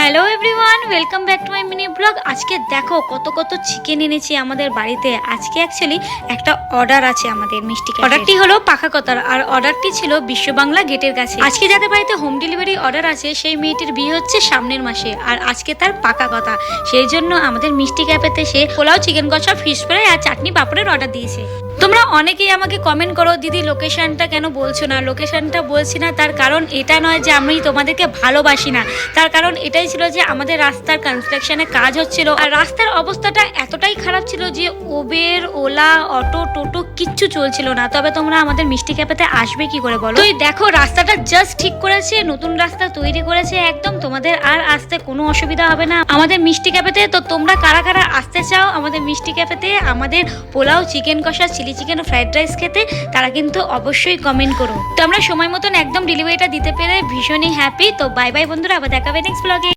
Hello everyone, welcome back to my mini blog. আজকে দেখো কত কত চিকেন এনেছি আমাদের বাড়িতে। আজকে অ্যাকচুয়ালি একটা অর্ডার আছে আমাদের মিষ্টি। অর্ডারটি হলো পাখাকতার, আর অর্ডারটি ছিল বিশ্ব বাংলা গেটের কাছে। আজকে যাদের বাড়িতে হোম ডেলিভারি অর্ডার আছে সেই মেয়েটির বিয়ে হচ্ছে সামনের মাসে, আর আজকে তার পাকা কথা। সেই জন্য আমাদের মিষ্টি ক্যাফেতে সে পোলাও, চিকেন কষা, ফিশ ফ্রাই আর চাটনি পাপড়ের অর্ডার দিয়েছে। তোমরা অনেকেই আমাকে কমেন্ট করো, দিদি লোকেশনটা কেন বলছো না। লোকেশনটা বলছি না তার কারণ এটা নয় যে আমি তোমাদেরকে ভালোবাসি না, তার কারণ এটাই ছিল যে আমাদের রাস্তার কনস্ট্রাকশনের কাজ হচ্ছিল, আর রাস্তার অবস্থাটা এতটাই খারাপ ছিল যে উবের, ওলা, অটো, টোটো কিচ্ছু চলছিল না। তবে তোমরা আমাদের মিষ্টি ক্যাফেতে আসবে কি করে বলো? তুই দেখো রাস্তাটা জাস্ট ঠিক করেছে, নতুন রাস্তা তৈরি করেছে একদম, তোমাদের আর আসতে কোনো অসুবিধা হবে না আমাদের মিষ্টি ক্যাফেতে। তো তোমরা কারা কারা আসতে চাও আমাদের মিষ্টি ক্যাফেতে আমাদের পোলাও, চিকেন কষা, চিলি চিকেন ও ফ্রাইড রাইস খেতে, তারা কিন্তু অবশ্যই কমেন্ট করো। তো আমরা সময় মতন একদম ডেলিভারিটা দিতে পেরে ভীষণই হ্যাপি। তো বাই বাই বন্ধুরা, আবার দেখা হবে নেক্সট ব্লগে।